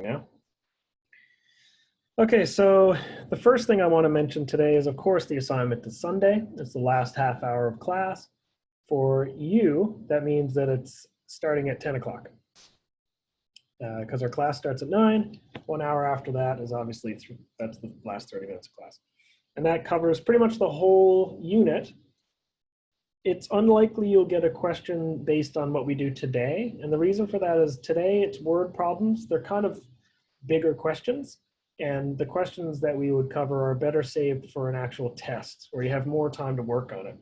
now. Okay, so the first thing I want to mention today is, of course, the assignment is Sunday. It's the last half hour of class. For you, that means that it's starting at 10 o'clock. Because our class starts at 9. 1 hour after that is obviously, that's the last 30 minutes of class. And that covers pretty much the whole unit. It's unlikely you'll get a question based on what we do today. And the reason for that is today it's word problems. They're kind of bigger questions. And the questions that we would cover are better saved for an actual test where you have more time to work on it.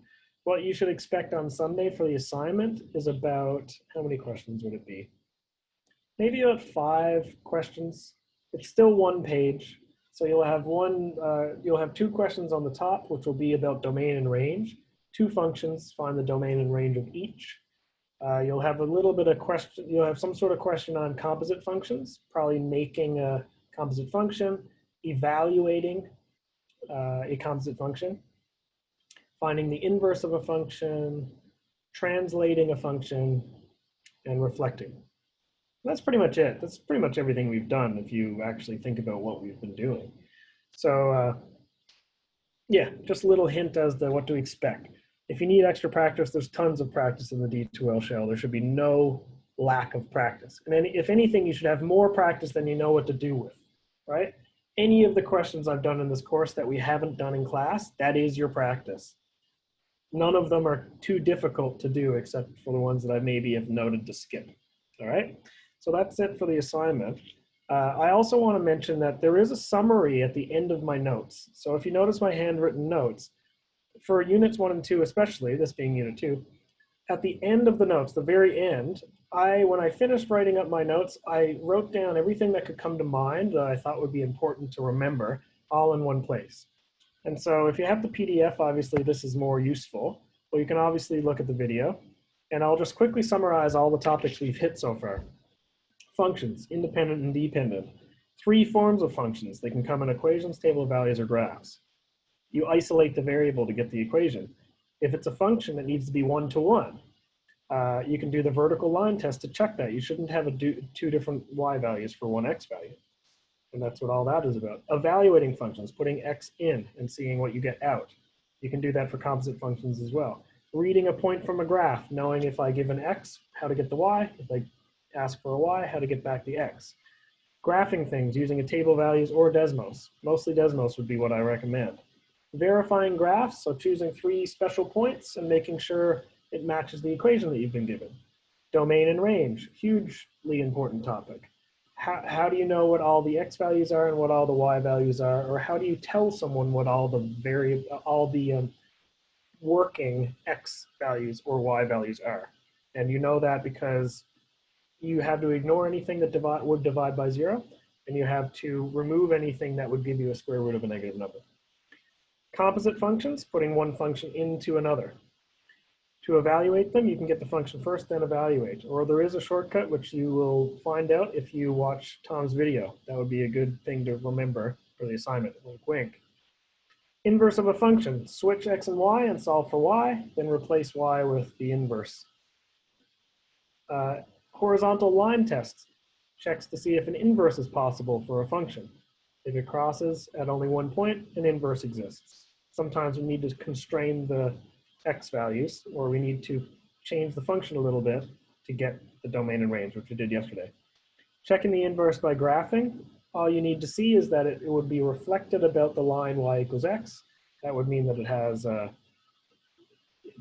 What you should expect on Sunday for the assignment is about, how many questions would it be? Maybe about 5 questions. It's still 1 page. So you'll have 2 questions on the top, which will be about domain and range. 2 functions, find the domain and range of each. You'll have a little bit of question, you'll have some sort of question on composite functions, probably making a composite function, evaluating a composite function, finding the inverse of a function, translating a function, and reflecting. That's pretty much it. That's pretty much everything we've done if you actually think about what we've been doing. So yeah, just a little hint as to what to expect. If you need extra practice, there's tons of practice in the D2L shell. There should be no lack of practice. And if anything, you should have more practice than you know what to do with, right? Any of the questions I've done in this course that we haven't done in class, that is your practice. None of them are too difficult to do except for the ones that I maybe have noted to skip, all right? So that's it for the assignment. I also want to mention that there is a summary at the end of my notes. So if you notice my handwritten notes, for units 1 and 2 especially, this being unit 2, at the end of the notes, the very end, when I finished writing up my notes, I wrote down everything that could come to mind that I thought would be important to remember, all in one place. And so if you have the PDF, obviously this is more useful, but you can obviously look at the video. And I'll just quickly summarize all the topics we've hit so far. Functions, independent and dependent. 3 forms of functions. They can come in equations, table of values, or graphs. You isolate the variable to get the equation. If it's a function, it needs to be 1-to-1. You can do the vertical line test to check that. You shouldn't have 2 different y values for 1 x value. And that's what all that is about. Evaluating functions, putting x in and seeing what you get out. You can do that for composite functions as well. Reading a point from a graph, knowing if I give an x, how to get the y. If I ask for a y, how to get back the x. Graphing things using a table of values or Desmos. Mostly Desmos would be what I recommend. Verifying graphs, so choosing 3 special points and making sure it matches the equation that you've been given. Domain and range, hugely important topic. How do you know what all the x values are and what all the y values are, or how do you tell someone what all the working x values or y values are? And you know that because you have to ignore anything that would divide by 0, and you have to remove anything that would give you a square root of a negative number. Composite functions, putting one function into another. To evaluate them, you can get the function first, then evaluate. Or there is a shortcut, which you will find out if you watch Tom's video. That would be a good thing to remember for the assignment. Wink, wink. Inverse of a function, switch x and y and solve for y, then replace y with the inverse. Horizontal line test checks to see if an inverse is possible for a function. If it crosses at only 1 point, an inverse exists. Sometimes we need to constrain the x values, or we need to change the function a little bit to get the domain and range, which we did yesterday. Checking the inverse by graphing, all you need to see is that it would be reflected about the line y equals x. That would mean that it has,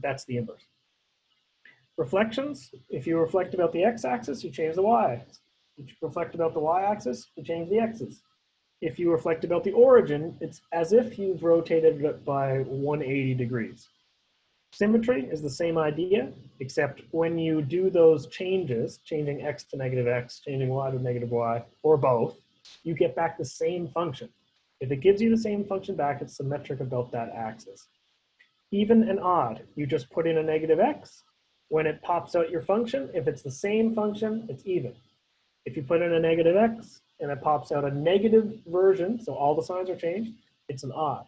that's the inverse. Reflections, if you reflect about the x-axis, you change the y. If you reflect about the y-axis, you change the x's. If you reflect about the origin, it's as if you've rotated it by 180 degrees. Symmetry is the same idea, except when you do those changes, changing x to negative x, changing y to negative y, or both, you get back the same function. If it gives you the same function back, it's symmetric about that axis. Even and odd, you just put in a negative x. When it pops out your function, if it's the same function, it's even. If you put in a negative x and it pops out a negative version, so all the signs are changed, it's an odd.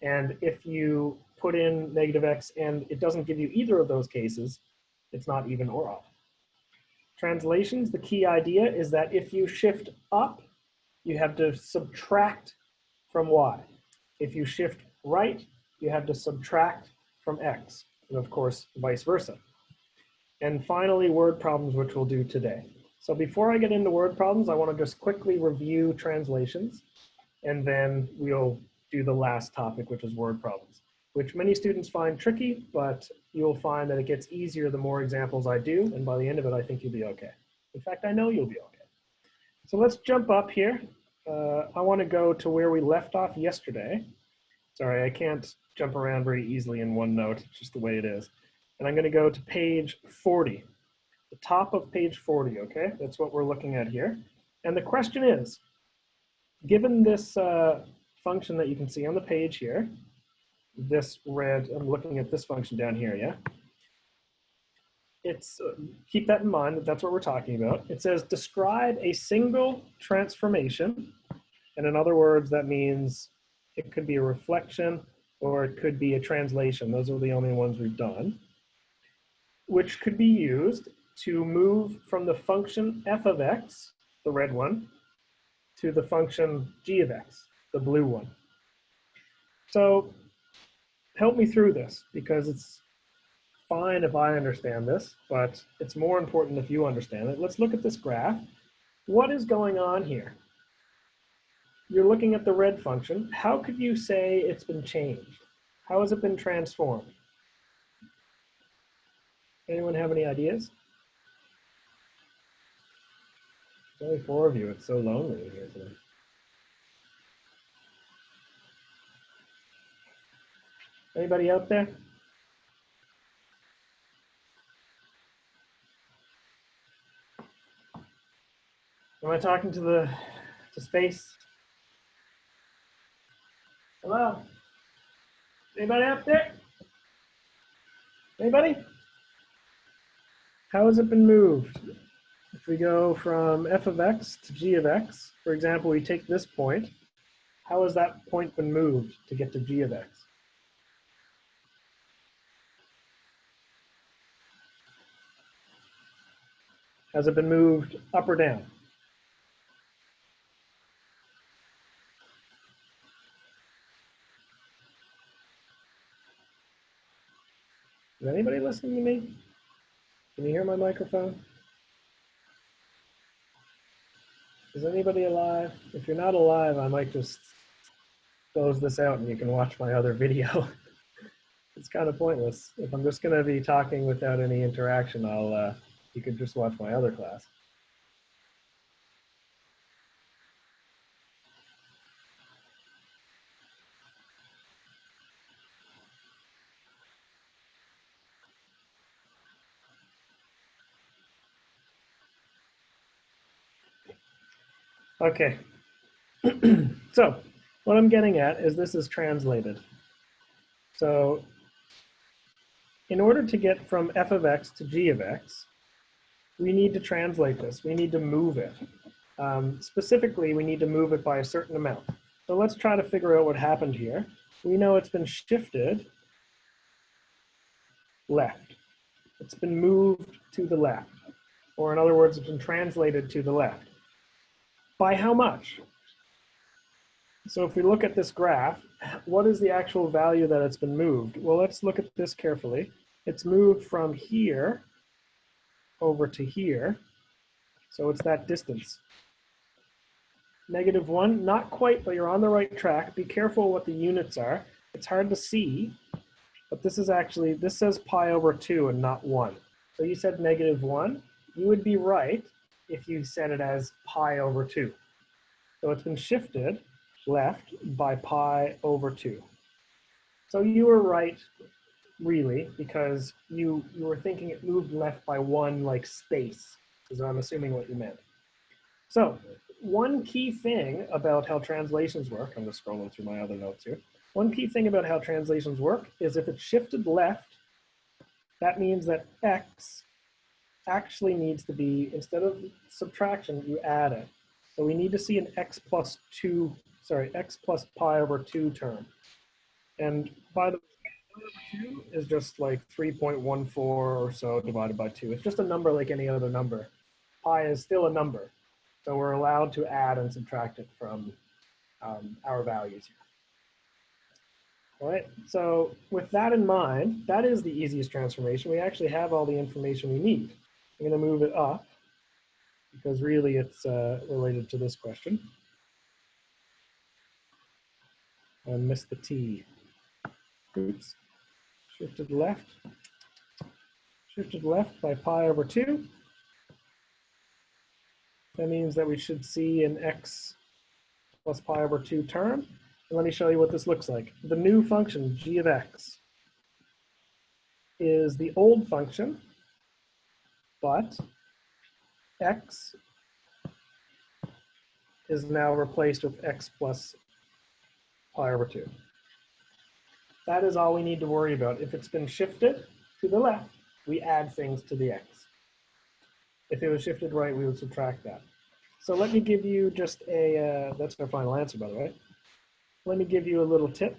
And if you put in negative x and it doesn't give you either of those cases, it's not even or odd. Translations, the key idea is that if you shift up, you have to subtract from y. If you shift right, you have to subtract from x, and of course, vice versa. And finally, word problems, which we'll do today. So before I get into word problems, I want to just quickly review translations, and then we'll do the last topic, which is word problems, which many students find tricky, but you'll find that it gets easier the more examples I do, and by the end of it, I think you'll be okay. In fact, I know you'll be okay. So let's jump up here. I want to go to where we left off yesterday. Sorry, I can't jump around very easily in OneNote. It's just the way it is. And I'm going to go to page 40, the top of page 40, okay? That's what we're looking at here. And the question is, given this function that you can see on the page here, this red, I'm looking at this function down here, yeah? It's, keep that in mind, that that's what we're talking about. It says, describe a single transformation. And in other words, that means it could be a reflection or it could be a translation. Those are the only ones we've done, which could be used to move from the function f of x, the red one, to the function g of x, the blue one. So help me through this, because it's fine if I understand this, but it's more important if you understand it. Let's look at this graph. What is going on here? You're looking at the red function. How could you say it's been changed? How has it been transformed? Anyone have any ideas? There's only 4 of you. It's so lonely in here today. Anybody out there? Am I talking to space? Hello? Anybody up there? Anybody? How has it been moved? If we go from f of x to g of x, for example, we take this point. How has that point been moved to get to g of x? Has it been moved up or down? Is anybody listening to me? Can you hear my microphone? Is anybody alive? If you're not alive, I might just close this out and you can watch my other video. It's kind of pointless. If I'm just going to be talking without any interaction, you can just watch my other class. Okay. So what I'm getting at is this is translated. So in order to get from f of x to g of x, we need to translate this. We need to move it. Specifically, we need to move it by a certain amount. So let's try to figure out what happened here. We know it's been shifted left. It's been moved to the left. Or in other words, it's been translated to the left. By how much? So if we look at this graph, what is the actual value that it's been moved? Well, let's look at this carefully. It's moved from here over to here. So it's that distance. -1, not quite, but you're on the right track. Be careful what the units are. It's hard to see, but this is actually, this says pi over 2 and not 1. So you said -1. You would be right if you said it as pi over 2. So it's been shifted left by pi over 2. So you were right, really, because you were thinking it moved left by 1 like space, is I'm assuming what you meant. So one key thing about how translations work, I'm just scrolling through my other notes here. One key thing about how translations work is if it's shifted left, that means that x actually needs to be, instead of subtraction, you add it. So we need to see an x plus pi over 2 term. And by the way, 2 is just like 3.14 or so divided by 2. It's just a number like any other number. pi is still a number. So we're allowed to add and subtract it from our values here. All right, so with that in mind, that is the easiest transformation. We actually have all the information we need. I'm going to move it up because really it's related to this question. I missed the T. Oops. Shifted left. Shifted left by pi over 2. That means that we should see an x plus pi over 2 term. And let me show you what this looks like. The new function, g of x, is the old function, but x is now replaced with x plus pi over 2. That is all we need to worry about. If it's been shifted to the left, we add things to the x. If it was shifted right, we would subtract that. So let me give you just a, that's our final answer, by the way. Let me give you a little tip.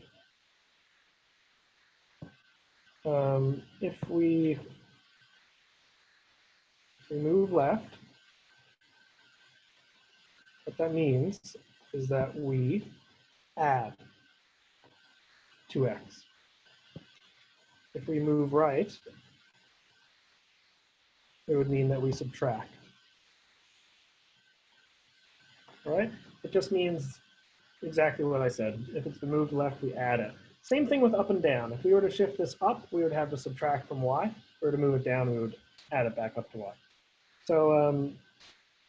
If we move left, what that means is that we add 2x. If we move right, it would mean that we subtract. All right? It just means exactly what I said. If it's been moved left, we add it. Same thing with up and down. If we were to shift this up, we would have to subtract from y. If we were to move it down, we would add it back up to y. So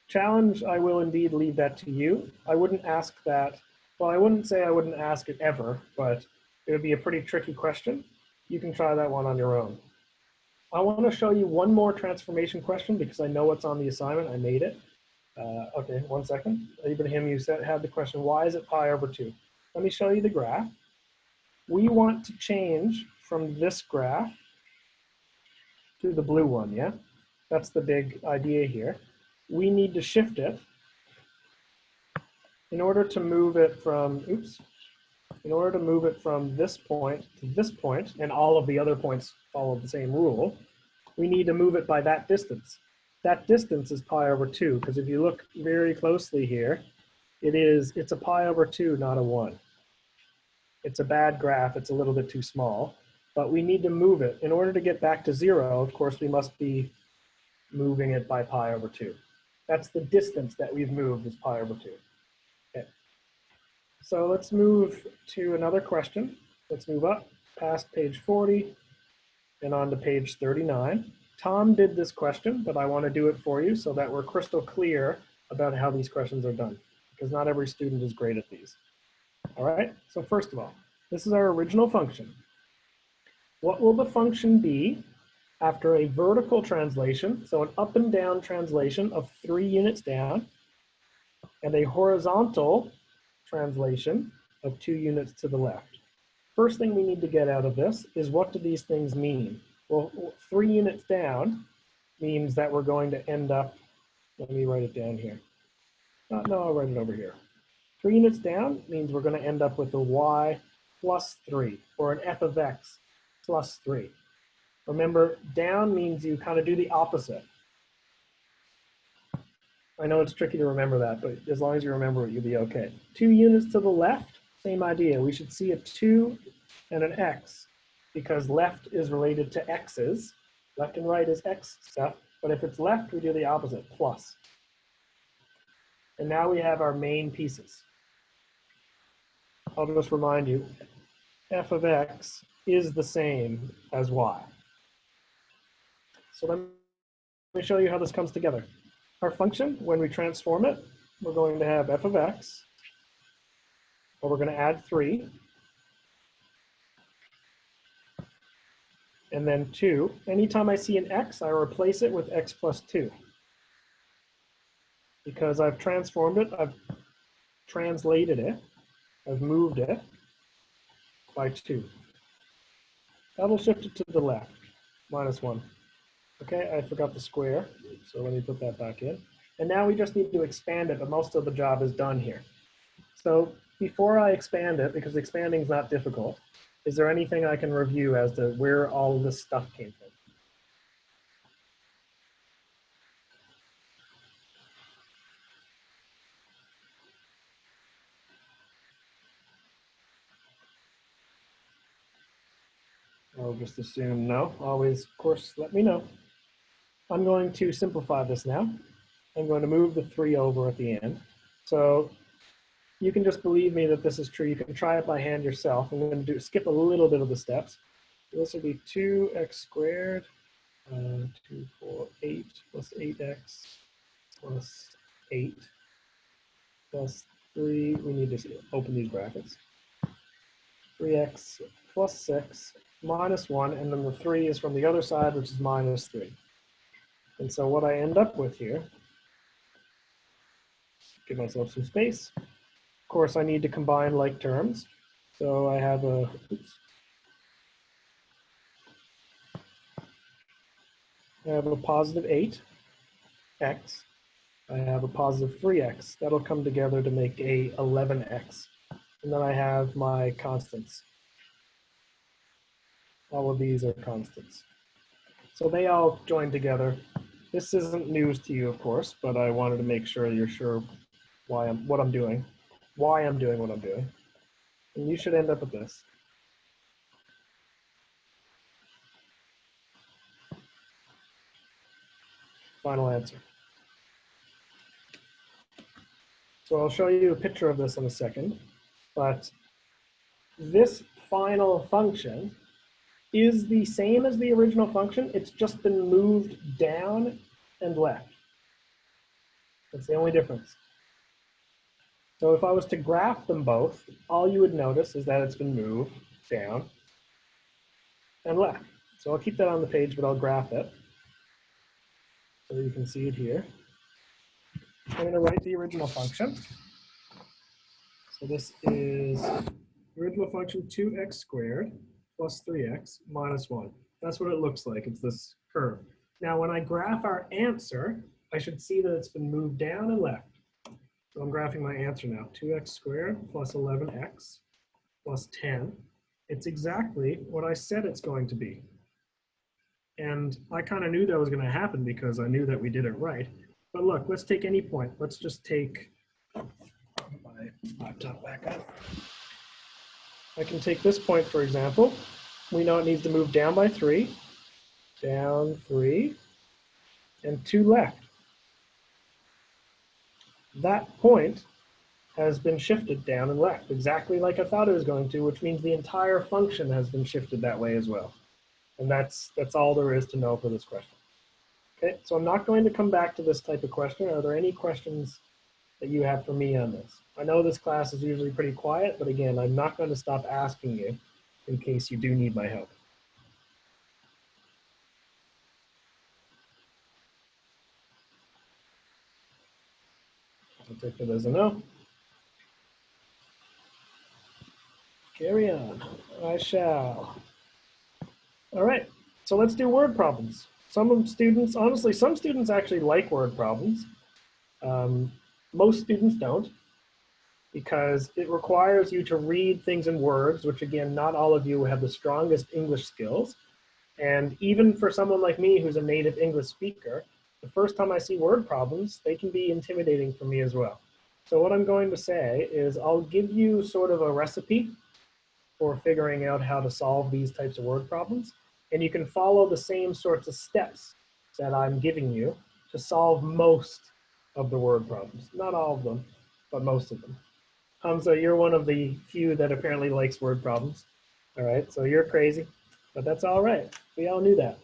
challenge, I will indeed leave that to you. I wouldn't ask that. Well, I wouldn't say I wouldn't ask it ever, but it would be a pretty tricky question. You can try that one on your own. I want to show you one more transformation question because I know what's on the assignment. I made it. Okay, 1 second. Ibrahim, you said had the question, why is it pi over 2? Let me show you the graph. We want to change from this graph to the blue one, yeah? That's the big idea here. We need to shift it in order to move it from, oops, in order to move it from this point to this point, and all of the other points follow the same rule, we need to move it by that distance. That distance is pi over 2, because if you look very closely here, it's a pi over 2, not a 1. It's a bad graph, it's a little bit too small, but we need to move it. In order to get back to 0, of course, we must be moving it by pi over 2. That's the distance that we've moved is pi over 2. Okay. So let's move to another question. Let's move up past page 40 and on to page 39. Tom did this question, but I want to do it for you so that we're crystal clear about how these questions are done, because not every student is great at these. All right, so first of all, this is our original function. What will the function be after a vertical translation, so an up and down translation of 3 units down, and a horizontal translation of 2 units to the left? First thing we need to get out of this is, what do these things mean? Well, 3 units down means that we're going to end up, let me write it down here. No, I'll write it over here. 3 units down means we're going to end up with a y plus 3, or an f of x plus 3. Remember, down means you kind of do the opposite. I know it's tricky to remember that, but as long as you remember it, you'll be okay. 2 units to the left, same idea. We should see a 2 and an x, because left is related to x's. Left and right is x stuff, but if it's left, we do the opposite, plus. And now we have our main pieces. I'll just remind you, f of x is the same as y. So let me show you how this comes together. Our function, when we transform it, we're going to have f of x, or we're going to add 3, and then 2. Anytime I see an x, I replace it with x plus 2. Because I've transformed it, I've translated it, I've moved it by 2. That'll shift it to the left, minus 1. Okay, I forgot the square, so let me put that back in. And now we just need to expand it, but most of the job is done here. So before I expand it, because expanding is not difficult, is there anything I can review as to where all of this stuff came from? I'll just assume no. Always, of course, let me know. I'm going to simplify this now. I'm going to move the 3 over at the end. So you can just believe me that this is true. You can try it by hand yourself. I'm going to skip a little bit of the steps. This will be 2x squared, 2, 4, 8 plus 8x plus 8 plus 3. We need to open these brackets. 3x plus 6 minus 1, and then the 3 is from the other side, which is minus 3. And so what I end up with here, give myself some space. Of course, I need to combine like terms. So I have a, I have a positive 8x. I have a positive 3x. That'll come together to make a 11x. And then I have my constants. All of these are constants. So they all join together. This isn't news to you, of course, but I wanted to make sure you're sure why what I'm doing what I'm doing. And you should end up with this. Final answer. So I'll show you a picture of this in a second, but this final function is the same as the original function. It's just been moved down and left. That's the only difference. So if I was to graph them both, all you would notice is that it's been moved down and left. So I'll keep that on the page, but I'll graph it so you can see it here. I'm going to write the original function. So this is original function 2x squared plus 3x minus 1. That's what it looks like. It's this curve. Now, when I graph our answer, I should see that it's been moved down and left. So I'm graphing my answer now. 2x squared plus 11x plus 10. It's exactly what I said it's going to be. And I kind of knew that was going to happen because I knew that we did it right. But look, let's take any point. Let's just take my laptop back up. I can take this point, for example. We know it needs to move down by 3, down 3, and 2 left. That point has been shifted down and left, exactly like I thought it was going to, which means the entire function has been shifted that way as well. And that's all there is to know for this question. Okay, so I'm not going to come back to this type of question. Are there any questions that you have for me on this? I know this class is usually pretty quiet, but again, I'm not going to stop asking you in case you do need my help. I'll take it as a no. Carry on. I shall. All right, so let's do word problems. Some students, honestly, some students actually like word problems. Most students don't, because it requires you to read things in words, which again, not all of you have the strongest English skills. And even for someone like me who's a native English speaker, the first time I see word problems, they can be intimidating for me as well. So what I'm going to say is I'll give you sort of a recipe for figuring out how to solve these types of word problems. And you can follow the same sorts of steps that I'm giving you to solve most of the word problems. Not all of them, but most of them. So you're one of the few that apparently likes word problems. All right, so you're crazy, but that's all right. We all knew that.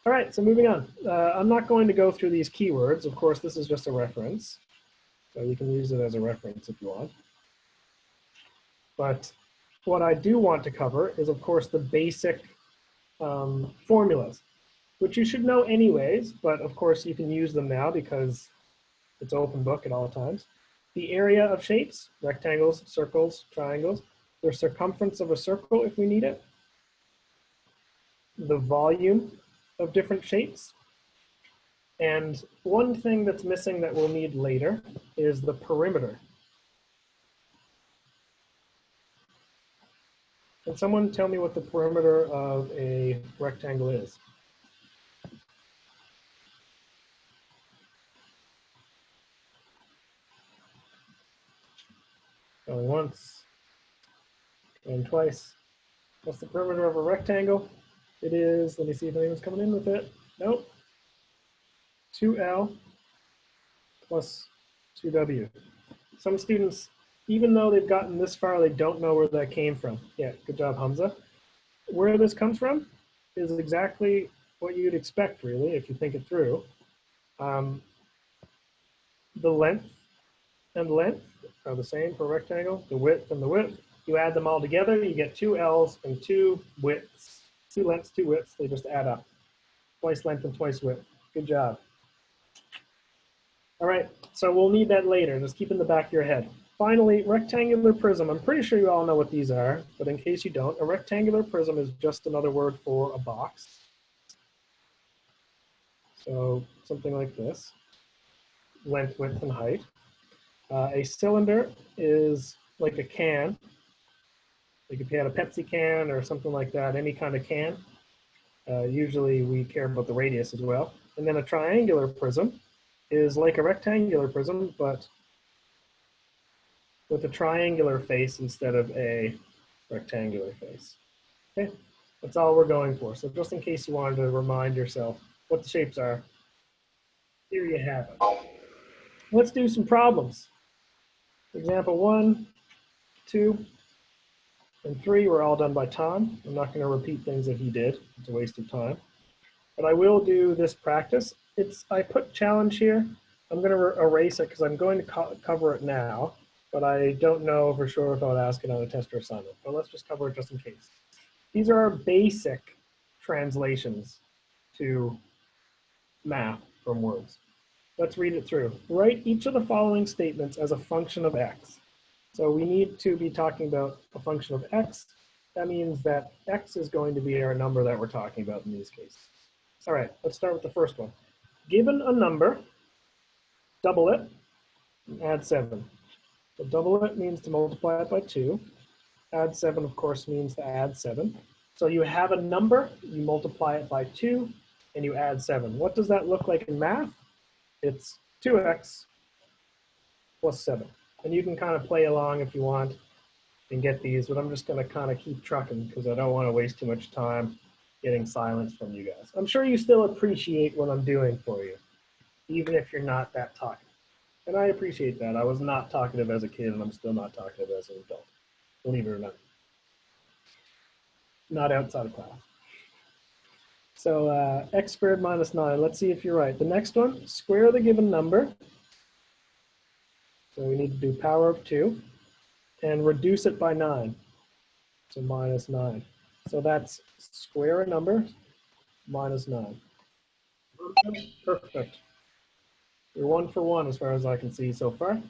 All right, so moving on. I'm not going to go through these keywords. Of course, this is just a reference. So you can use it as a reference if you want. But what I do want to cover is, of course, the basic formulas, which you should know anyways, but of course you can use them now because it's open book at all times. The area of shapes, rectangles, circles, triangles, the circumference of a circle if we need it, the volume of different shapes, and one thing that's missing that we'll need later is the perimeter. Can someone tell me what the perimeter of a rectangle is? Going once, going twice. What's the perimeter of a rectangle? It is, let me see if anyone's coming in with it. Nope. 2L plus 2W. Some students, even though they've gotten this far, they don't know where that came from. Yeah, good job, Hamza. Where this comes from is exactly what you'd expect, really, if you think it through. The length and length are the same for a rectangle, the width and the width. You add them all together, you get 2 L's and 2 widths. 2 lengths, 2 widths, they just add up. Twice length and twice width. Good job. All right, so we'll need that later. Just keep in the back of your head. Finally, rectangular prism. I'm pretty sure you all know what these are, but in case you don't, a rectangular prism is just another word for a box. So something like this, length, width, and height. A cylinder is like a can. Like if you had a Pepsi can or something like that, any kind of can. Usually we care about the radius as well. And then a triangular prism is like a rectangular prism, but with a triangular face instead of a rectangular face. Okay, that's all we're going for. So just in case you wanted to remind yourself what the shapes are, here you have it. Let's do some problems. Example 1, 2, and 3 were all done by Tom. I'm not going to repeat things that he did. It's a waste of time. But I will do this practice. I put challenge here. I'm going to erase it because I'm going to cover it now, but I don't know for sure if I would ask it on a test or assignment. But let's just cover it just in case. These are our basic translations to math from words. Let's read it through. Write each of the following statements as a function of x. So we need to be talking about a function of x. That means that x is going to be our number that we're talking about in these cases. All right, let's start with the first one. Given a number, double it, and add 7. So double it means to multiply it by 2. Add 7, of course, means to add 7. So you have a number, you multiply it by 2, and you add 7. What does that look like in math? It's 2x plus 7. And you can kind of play along if you want and get these, but I'm just going to kind of keep trucking because I don't want to waste too much time getting silence from you guys. I'm sure you still appreciate what I'm doing for you, even if you're not that talkative. And I appreciate that. I was not talkative as a kid, and I'm still not talkative as an adult, believe it or not. Not outside of class. So x squared minus 9. Let's see if you're right. The next one, square the given number. So we need to do power of 2 and reduce it by 9. So minus 9. So that's square a number minus 9. Perfect. You're 1 for 1 as far as I can see so far.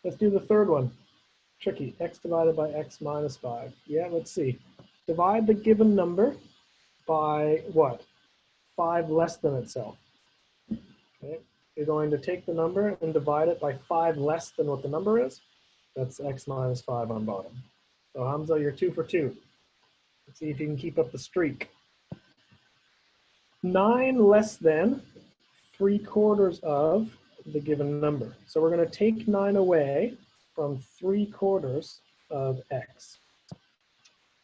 Let's do the third one. Tricky. X divided by x minus 5. Yeah, let's see. Divide the given number by what? 5 less than itself. Okay. You're going to take the number and divide it by 5 less than what the number is. That's x minus 5 on bottom. So Hamza, you're 2 for 2. Let's see if you can keep up the streak. 9 less than 3/4 of the given number. So we're going to take 9 away from 3/4 of x.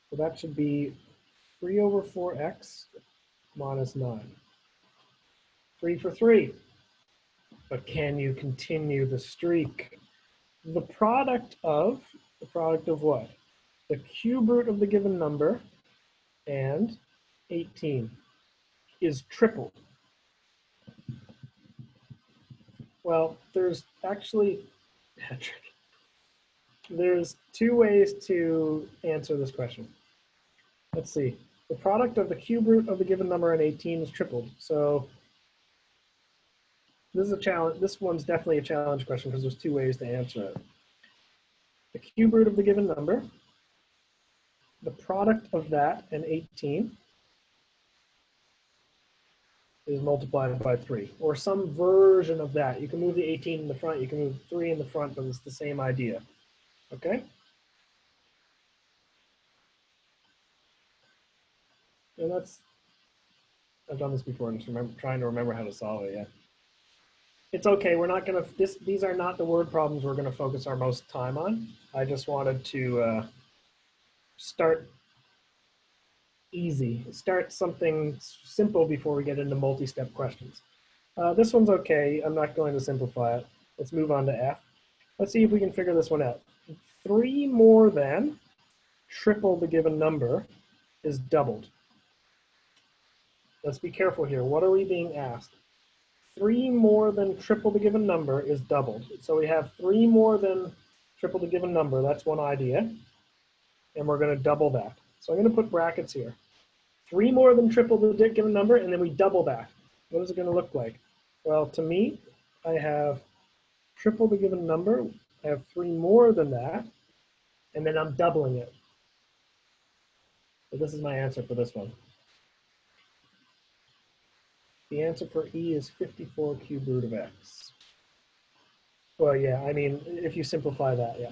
So that should be 3 over 4x minus 9. 3 for 3. But can you continue the streak? The product of what? The cube root of the given number and 18 is tripled. Well, there's actually, there's 2 ways to answer this question. Let's see. The product of the cube root of the given number and 18 is tripled. So this is a challenge. This one's definitely a challenge question because there's 2 ways to answer it. The cube root of the given number, the product of that and 18 is multiplied by 3, or some version of that. You can move the 18 in the front, you can move 3 in the front, but it's the same idea. Okay? And I've done this before, just trying to remember how to solve it, yeah. It's okay, we're not gonna, these are not the word problems we're gonna focus our most time on. I just wanted to start Easy. Start something simple before we get into multi-step questions. This one's okay. I'm not going to simplify it. Let's move on to F. Let's see if we can figure this one out. 3 more than triple the given number is doubled. Let's be careful here. What are we being asked? 3 more than triple the given number is doubled. So we have 3 more than triple the given number. That's one idea. And we're going to double that. So I'm going to put brackets here. 3 more than triple the given number, and then we double that. What is it going to look like? Well, to me, I have triple the given number. I have 3 more than that, and then I'm doubling it. So this is my answer for this one. The answer for E is 54 cubed root of x. Well, yeah, I mean, if you simplify that, yeah.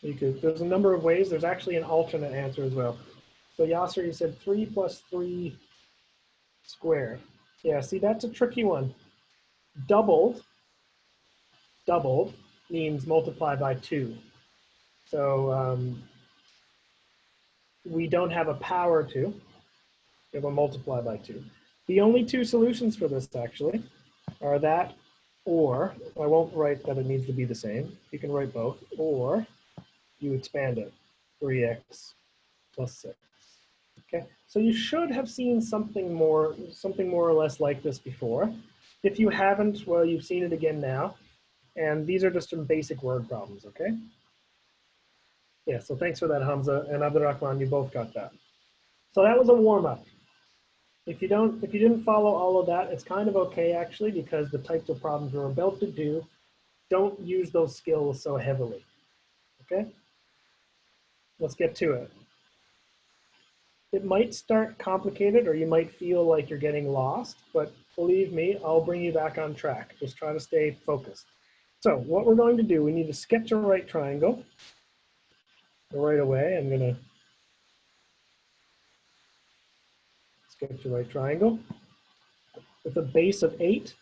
You could, there's a number of ways. There's actually an alternate answer as well. So Yasser, you said 3 plus 3 squared. Yeah, see, that's a tricky one. Doubled means multiply by 2. So we don't have a power to. We have a multiply by 2. The only 2 solutions for this actually are that, or, I won't write that it needs to be the same. You can write both, or you expand it, 3x plus 6. Okay, so you should have seen something more or less like this before. If you haven't, well, you've seen it again now. And these are just some basic word problems, okay? Yeah, so thanks for that, Hamza and Abdurrahman, you both got that. So that was a warm-up. If you didn't follow all of that, it's kind of okay actually, because the types of problems we're about to do don't use those skills so heavily. Okay? Let's get to it. It might start complicated, or you might feel like you're getting lost, but believe me, I'll bring you back on track. Just try to stay focused. So what we're going to do, we need to sketch a right triangle. Right away, I'm going to sketch a right triangle with a base of 8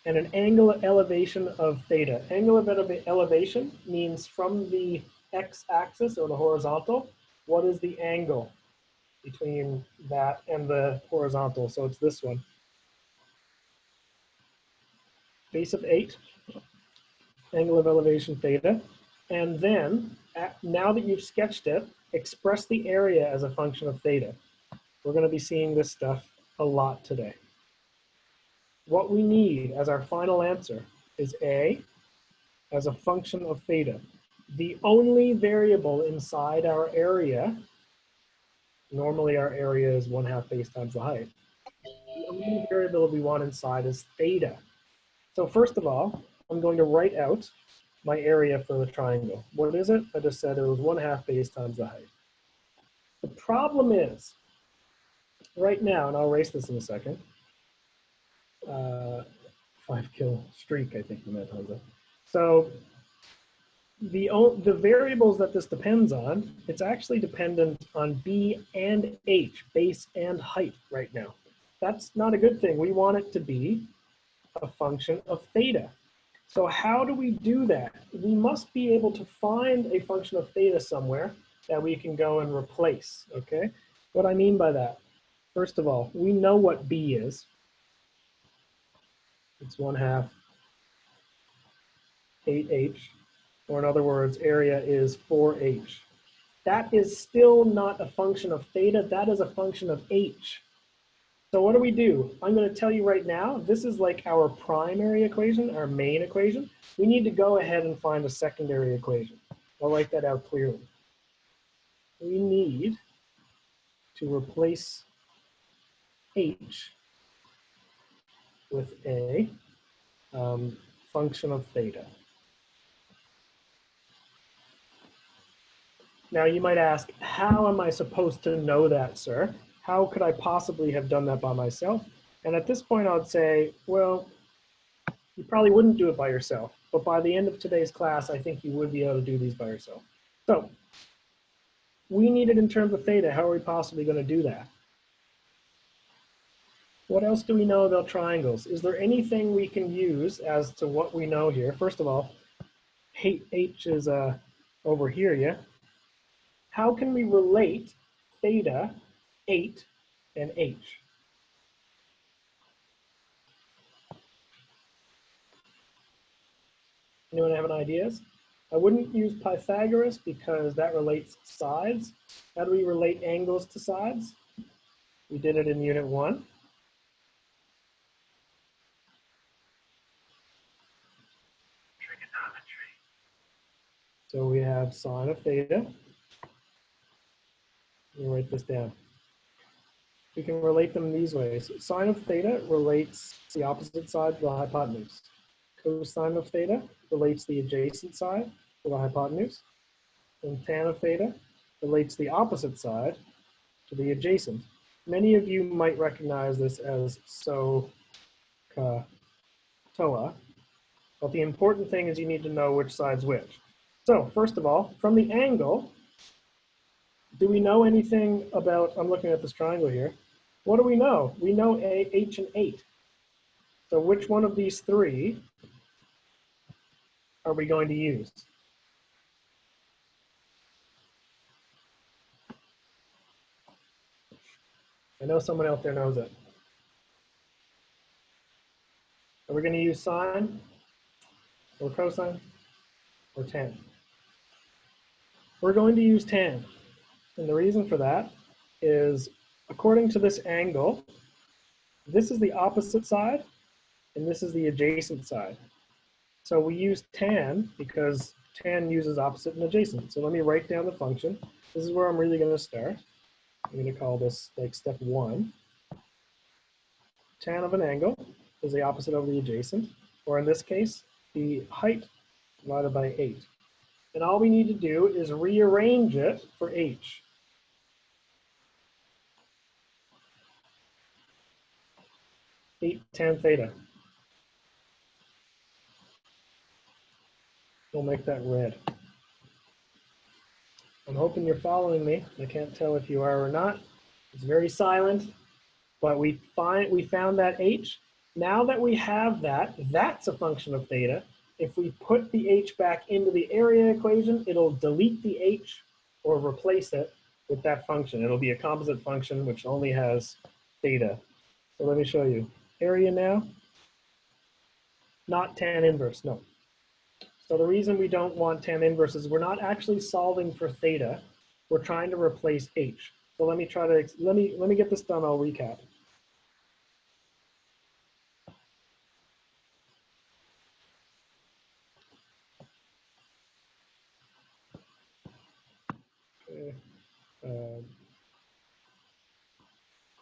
and an angle of elevation of theta. Angle of elevation means from the x-axis, or the horizontal, what is the angle between that and the horizontal? So it's this one. Base of 8, angle of elevation theta. And then, now that you've sketched it, express the area as a function of theta. We're going to be seeing this stuff a lot today. What we need as our final answer is A as a function of theta. The only variable inside our area, normally our area is 1/2 base times the height. The only variable we want inside is theta. So first of all, I'm going to write out my area for the triangle. What is it? I just said it was 1/2 base times the height. The problem is, right now, and I'll erase this in a second, 5-kill streak, I think you meant, Hamza. So the variables that this depends on, it's actually dependent on B and H, base and height right now. That's not a good thing. We want it to be a function of theta. So how do we do that? We must be able to find a function of theta somewhere that we can go and replace, okay? What I mean by that, first of all, we know what B is. It's 1/2 8h, or in other words, area is 4h. That is still not a function of theta, that is a function of h. So what do we do? I'm going to tell you right now, this is like our primary equation, our main equation. We need to go ahead and find a secondary equation. I'll write that out clearly. We need to replace h with a function of theta. Now you might ask, how am I supposed to know that, sir? How could I possibly have done that by myself? And at this point, I would say, well, you probably wouldn't do it by yourself. But by the end of today's class, I think you would be able to do these by yourself. So we need it in terms of theta. How are we possibly going to do that? What else do we know about triangles? Is there anything we can use as to what we know here? First of all, H is over here, yeah? How can we relate theta, 8, and H? Anyone have any ideas? I wouldn't use Pythagoras because that relates sides. How do we relate angles to sides? We did it in Unit 1. Trigonometry. So we have sine of theta. Let me write this down. We can relate them these ways. Sine of theta relates the opposite side to the hypotenuse. Cosine of theta relates the adjacent side to the hypotenuse. And tan of theta relates the opposite side to the adjacent. Many of you might recognize this as SOHCAHTOA, but the important thing is you need to know which side's which. So first of all, from the angle, do we know anything about, I'm looking at this triangle here, what do we know? We know H and 8. So which one of these three are we going to use? I know someone out there knows it. Are we going to use sine or cosine or tan? We're going to use tan. And the reason for that is, according to this angle, this is the opposite side and this is the adjacent side. So we use tan because tan uses opposite and adjacent. So let me write down the function. This is where I'm really going to start. I'm going to call this like step 1. Tan of an angle is the opposite of the adjacent, or in this case, the height divided by 8. And all we need to do is rearrange it for H. Eight tan theta. We'll make that red. I'm hoping you're following me. I can't tell if you are or not. It's very silent, but we found that H. Now that we have that, that's a function of theta. If we put the H back into the area equation, it'll delete the H or replace it with that function. It'll be a composite function which only has theta. So let me show you. Area now, not tan inverse, no. So the reason we don't want tan inverse is we're not actually solving for theta. We're trying to replace H. So let me try to, let me get this done, I'll recap. Okay.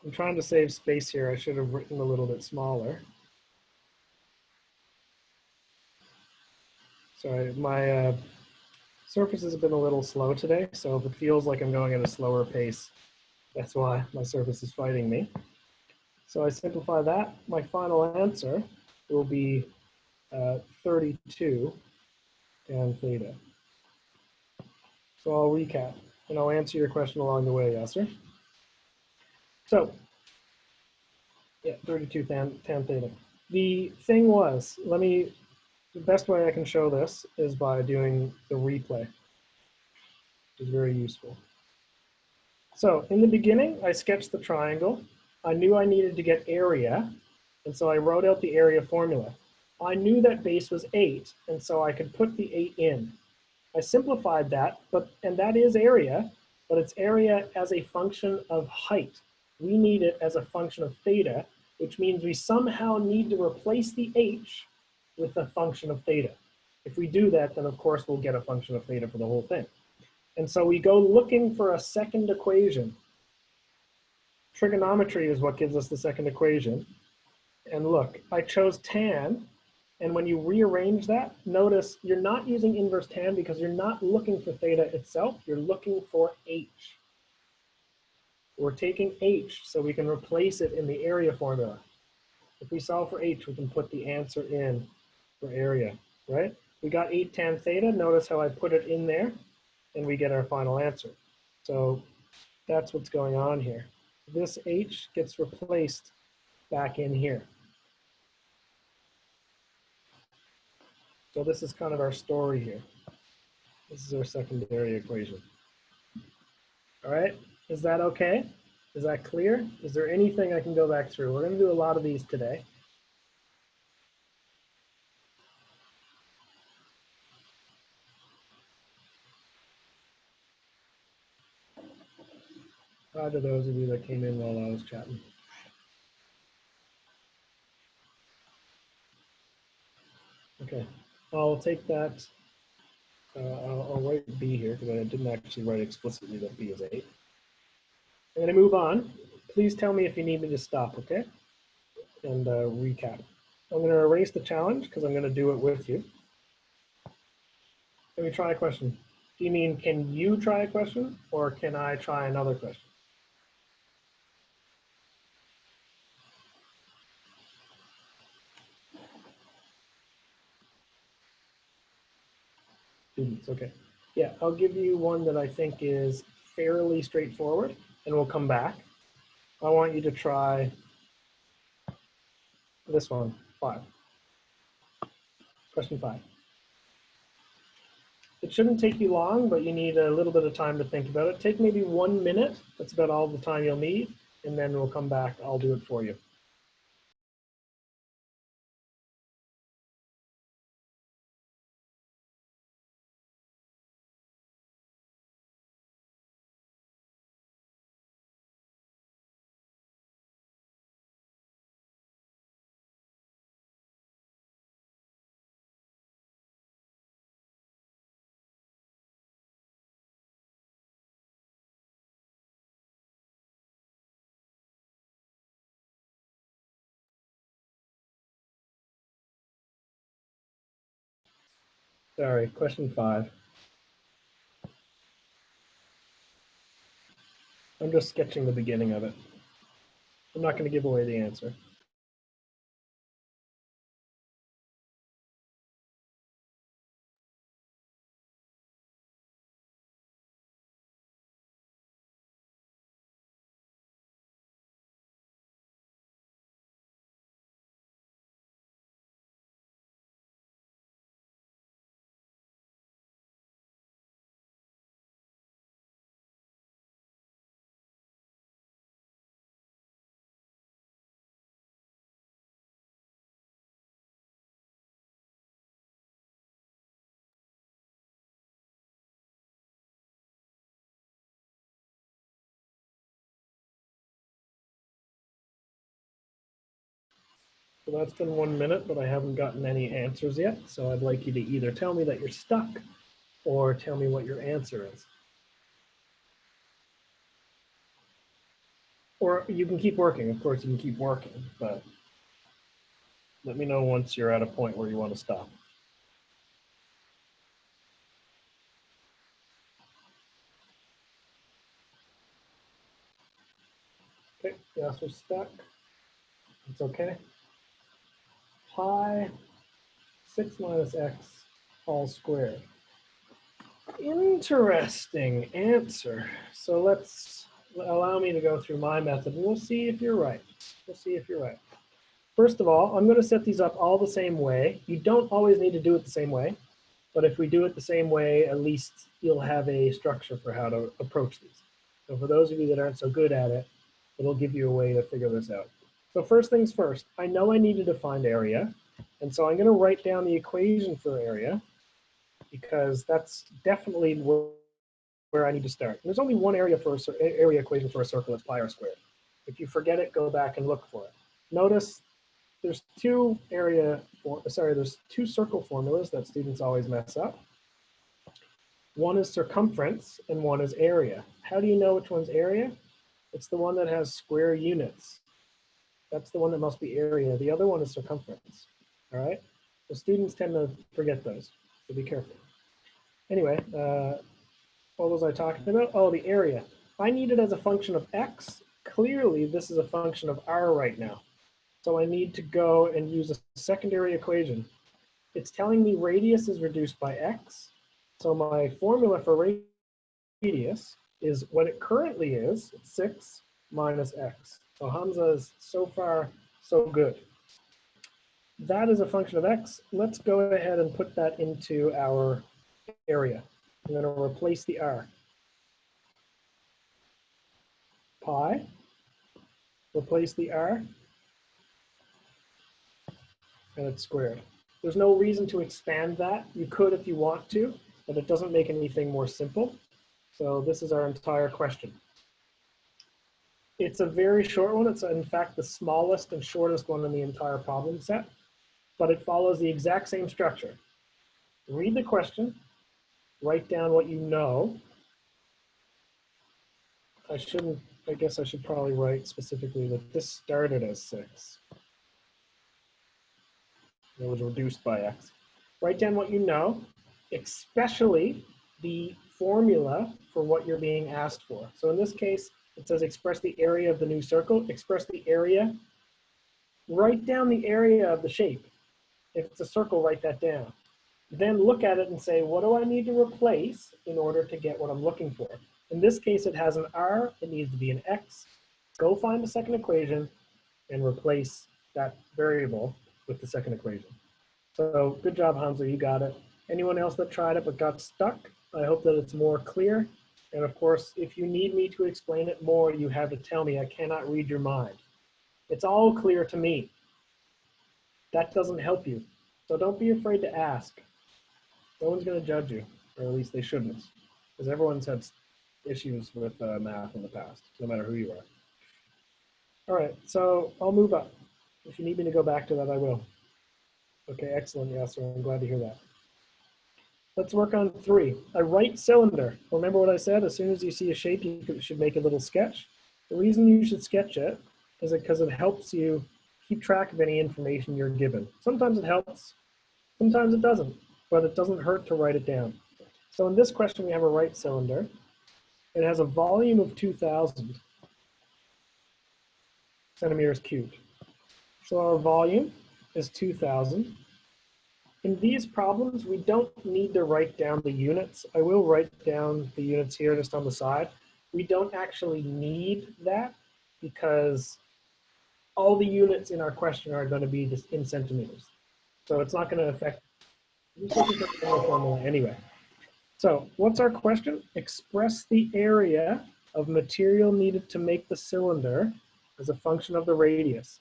I'm trying to save space here. I should have written a little bit smaller. Sorry, my surfaces have been a little slow today, so if it feels like I'm going at a slower pace, that's why my surface is fighting me. So I simplify that. My final answer will be 32 tan theta. So I'll recap, and I'll answer your question along the way, Yasser. So, yeah, 32 tan theta. The thing was, the best way I can show this is by doing the replay, which is very useful. So in the beginning, I sketched the triangle. I knew I needed to get area, and so I wrote out the area formula. I knew that base was 8, and so I could put the 8 in. I simplified that, and that is area, but it's area as a function of height. We need it as a function of theta, which means we somehow need to replace the h with a function of theta. If we do that, then of course we'll get a function of theta for the whole thing. And so we go looking for a second equation. Trigonometry is what gives us the second equation. And look, I chose tan. And when you rearrange that, notice you're not using inverse tan because you're not looking for theta itself. You're looking for h. We're taking h so we can replace it in the area formula. If we solve for h, we can put the answer in for area, right? We got 8 tan theta. Notice how I put it in there, and we get our final answer. So that's what's going on here. This h gets replaced back in here. So this is kind of our story here. This is our secondary equation. All right, is that okay? Is that clear? Is there anything I can go back through? We're going to do a lot of these today. Hi to those of you that came in while I was chatting. Okay, I'll take that. I'll write B here because I didn't actually write explicitly that B is 8. I'm going to move on. Please tell me if you need me to stop, okay? And recap. I'm going to erase the challenge because I'm going to do it with you. Let me try a question. Do you mean can you try a question or can I try another question? Students, okay. Yeah, I'll give you one that I think is fairly straightforward and we'll come back. I want you to try this one, 5. Question 5. It shouldn't take you long, but you need a little bit of time to think about it. Take maybe 1 minute. That's about all the time you'll need. And then we'll come back. I'll do it for you. Sorry, question 5. I'm just sketching the beginning of it. I'm not going to give away the answer. So that's been 1 minute, but I haven't gotten any answers yet. So I'd like you to either tell me that you're stuck or tell me what your answer is. Or you can keep working. Of course, you can keep working, but let me know once you're at a point where you want to stop. Okay, yes, we're stuck. It's okay. Pi 6 minus x all squared. Interesting answer. So let's allow me to go through my method and we'll see if you're right. We'll see if you're right. First of all, I'm going to set these up all the same way. You don't always need to do it the same way, but if we do it the same way, at least you'll have a structure for how to approach these. So for those of you that aren't so good at it, it'll give you a way to figure this out. So first things first, I know I need to define area, and so I'm going to write down the equation for area because that's definitely where I need to start. There's only one area for area equation for a circle, it's pi r squared. If you forget it, go back and look for it. Notice there's two circle formulas that students always mess up. One is circumference and one is area. How do you know which one's area? It's the one that has square units. That's the one that must be area. The other one is circumference. All right. So students tend to forget those, so be careful. Anyway, what was I talking about? Oh, the area. I need it as a function of x. Clearly, this is a function of r right now. So I need to go and use a secondary equation. It's telling me radius is reduced by x. So my formula for radius is what it currently is, 6 minus x. So Hamza is so far so good. That is a function of x. Let's go ahead and put that into our area. I'm going to replace the r. Pi, replace the r, and it's squared. There's no reason to expand that. You could if you want to, but it doesn't make anything more simple. So this is our entire question. It's a very short one. It's in fact the smallest and shortest one in the entire problem set, but it follows the exact same structure. Read the question, write down what you know. I guess I should probably write specifically that this started as 6. It was reduced by x. Write down what you know, especially the formula for what you're being asked for. So in this case, it says express the area of the new circle. Express the area. Write down the area of the shape. If it's a circle, write that down. Then look at it and say, what do I need to replace in order to get what I'm looking for? In this case, it has an r, it needs to be an x. Go find the second equation and replace that variable with the second equation. So good job, Hamza, you got it. Anyone else that tried it but got stuck, I hope that it's more clear. And of course, if you need me to explain it more, you have to tell me. I cannot read your mind. It's all clear to me. That doesn't help you. So don't be afraid to ask. No one's going to judge you, or at least they shouldn't, because everyone's had issues with math in the past, no matter who you are. All right, so I'll move up. If you need me to go back to that, I will. Okay, excellent, Yasser. I'm glad to hear that. Let's work on 3. A right cylinder. Remember what I said? As soon as you see a shape, you should make a little sketch. The reason you should sketch it is because it helps you keep track of any information you're given. Sometimes it helps, sometimes it doesn't, but it doesn't hurt to write it down. So in this question, we have a right cylinder. It has a volume of 2,000 centimeters cubed. So our volume is 2,000. In these problems, we don't need to write down the units. I will write down the units here just on the side. We don't actually need that because all the units in our question are going to be just in centimeters. So it's not going to affect the formula anyway. So what's our question? Express the area of material needed to make the cylinder as a function of the radius.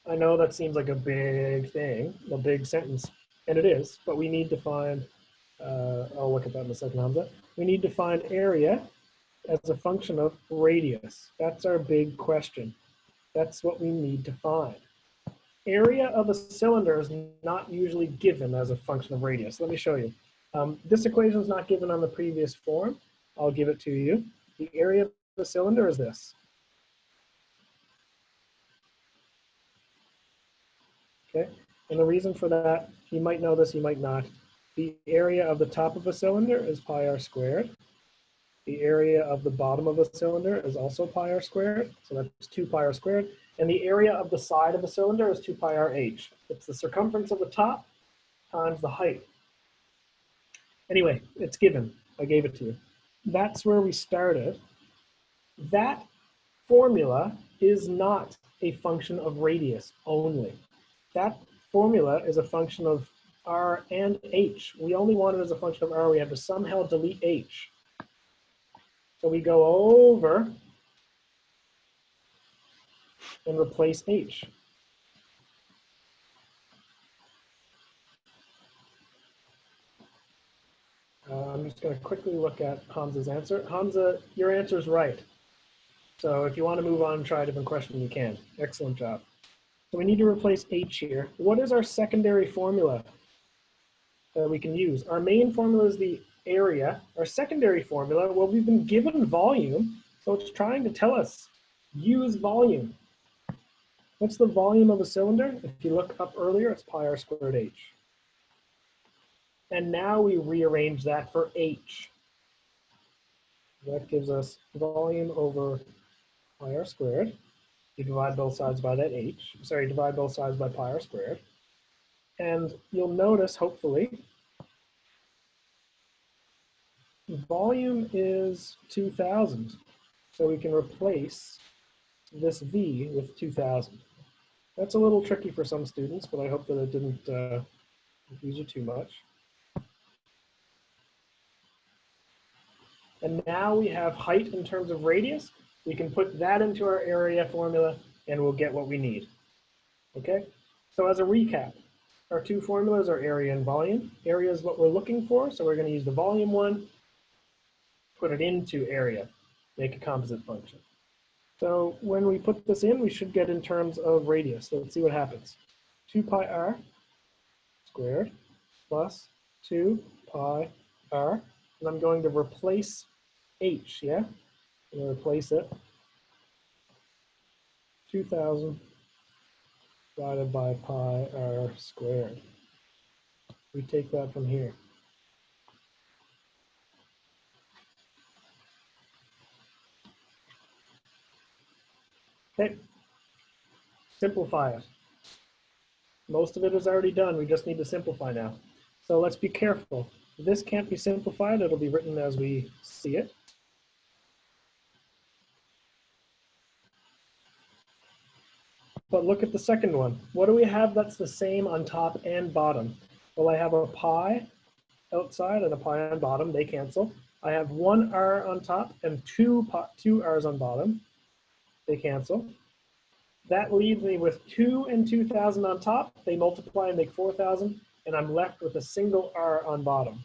I know that seems like a big thing, a big sentence, and it is, but we need to find, I'll look at that in a second, Hamza. We need to find area as a function of radius. That's our big question. That's what we need to find. Area of a cylinder is not usually given as a function of radius. Let me show you. This equation is not given on the previous form. I'll give it to you. The area of the cylinder is this. Okay, and the reason for that, you might know this, you might not. The area of the top of a cylinder is pi r squared. The area of the bottom of a cylinder is also pi r squared, so that's 2 pi r squared. And the area of the side of a cylinder is 2 pi r h. It's the circumference of the top times the height. Anyway, it's given. I gave it to you. That's where we started. That formula is not a function of radius only. That formula is a function of r and h. We only want it as a function of r. We have to somehow delete h. So we go over and replace h. I'm just going to quickly look at Hamza's answer. Hamza, your answer is right. So if you want to move on and try a different question, you can. Excellent job. So we need to replace h here. What is our secondary formula that we can use? Our main formula is the area. Our secondary formula, well, we've been given volume, so it's trying to tell us, use volume. What's the volume of a cylinder? If you look up earlier, it's pi r squared h. And now we rearrange that for h. That gives us volume over pi r squared. You divide both sides by that h. Sorry, divide both sides by pi r squared. And you'll notice, hopefully, volume is 2,000. So we can replace this v with 2,000. That's a little tricky for some students, but I hope that it didn't confuse you too much. And now we have height in terms of radius. We can put that into our area formula and we'll get what we need. Okay, so as a recap, our two formulas are area and volume. Area is what we're looking for, so we're going to use the volume one, put it into area, make a composite function. So when we put this in, we should get in terms of radius. So let's see what happens. 2 pi r squared plus 2 pi r. And I'm going to replace h, yeah? I'm going to replace it. 2,000 divided by pi r squared. We take that from here. Okay, simplify it. Most of it is already done. We just need to simplify now. So let's be careful. This can't be simplified. It'll be written as we see it. But look at the second one. What do we have that's the same on top and bottom? Well, I have a pi outside and a pi on bottom. They cancel. I have 1 r on top and two r's on bottom. They cancel. That leaves me with 2 and 2,000 on top. They multiply and make 4,000. And I'm left with a single r on bottom.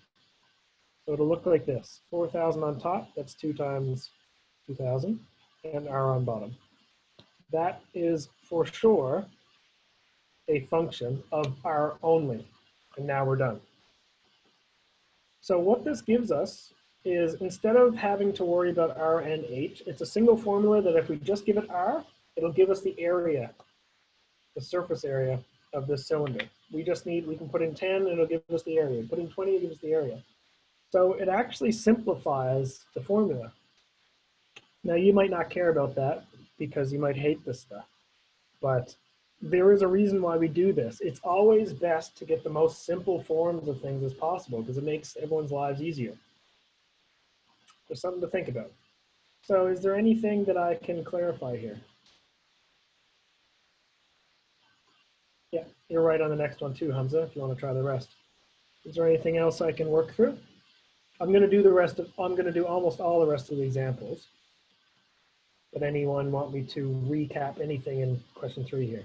So it'll look like this. 4,000 on top. That's 2 times 2,000. And r on bottom. That is for sure a function of r only. And now we're done. So what this gives us is instead of having to worry about r and h, it's a single formula that if we just give it r, it'll give us the area, the surface area of this cylinder. We can put in 10 and it'll give us the area. Put in 20, it'll give us the area. So it actually simplifies the formula. Now you might not care about that because you might hate this stuff, but there is a reason why we do this. It's always best to get the most simple forms of things as possible because it makes everyone's lives easier. There's something to think about. So is there anything that I can clarify here? Yeah, you're right on the next one too, Hamza, if you want to try the rest. Is there anything else I can work through? I'm going to do almost all the rest of the examples. But anyone want me to recap anything in question 3 here?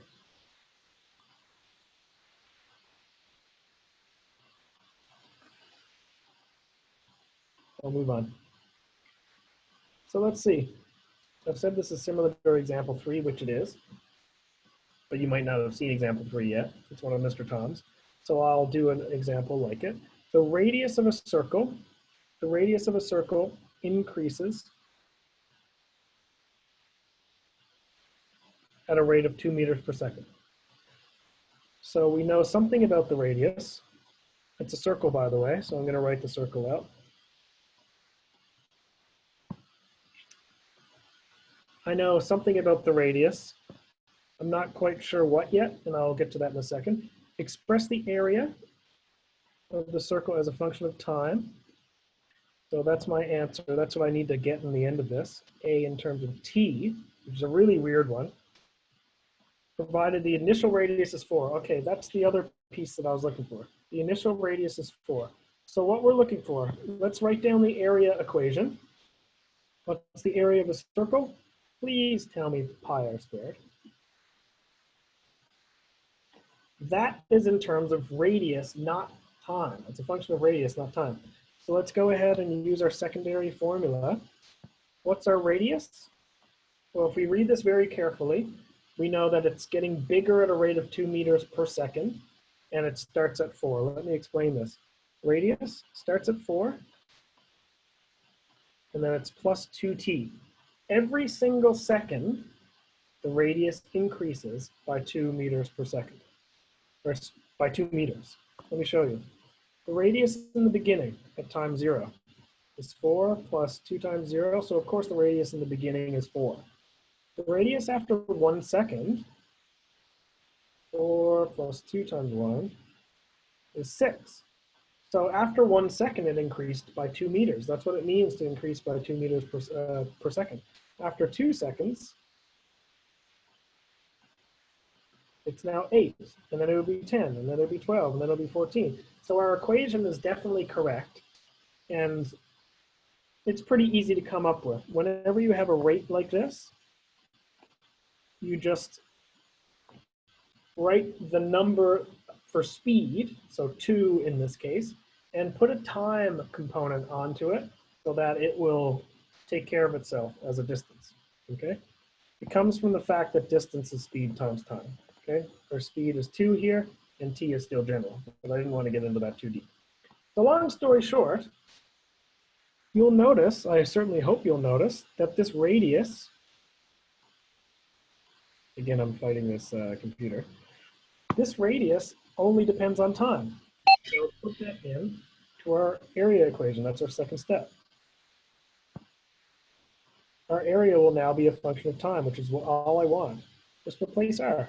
I'll move on. So let's see. I've said this is similar to example 3, which it is. But you might not have seen example 3 yet. It's one of Mr. Tom's. So I'll do an example like it. The radius of a circle increases at a rate of 2 meters per second. So we know something about the radius. It's a circle, by the way, so I'm going to write the circle out. I know something about the radius. I'm not quite sure what yet, and I'll get to that in a second. Express the area of the circle as a function of time. So that's my answer. That's what I need to get in the end of this. A in terms of t, which is a really weird one. Provided the initial radius is 4. Okay, that's the other piece that I was looking for. The initial radius is 4. So what we're looking for, let's write down the area equation. What's the area of a circle? Please tell me pi r squared. That is in terms of radius, not time. It's a function of radius, not time. So let's go ahead and use our secondary formula. What's our radius? Well, if we read this very carefully, we know that it's getting bigger at a rate of 2 meters per second, and it starts at 4. Let me explain this. Radius starts at 4, and then it's plus 2t. Every single second, the radius increases by 2 meters per second, or by 2 meters. Let me show you. The radius in the beginning at time 0 is 4 plus 2 times 0, so of course the radius in the beginning is 4. The radius after 1 second, 4 plus 2 times 1, is 6. So after 1 second, it increased by 2 meters. That's what it means to increase by 2 meters per second. After 2 seconds, It's now 8, and then it would be 10, and then it would be 12, and then it would be 14. So our equation is definitely correct, and it's pretty easy to come up with. Whenever you have a rate like this, you just write the number for speed, so 2 in this case, and put a time component onto it so that it will take care of itself as a distance, okay? It comes from the fact that distance is speed times time, okay? Our speed is 2 here, and t is still general, but I didn't want to get into that too deep. So long story short, you'll notice, I certainly hope you'll notice, that this radius, again, I'm fighting this computer, this radius only depends on time. So put that in to our area equation. That's our second step. Our area will now be a function of time, which is all I want. Just replace r.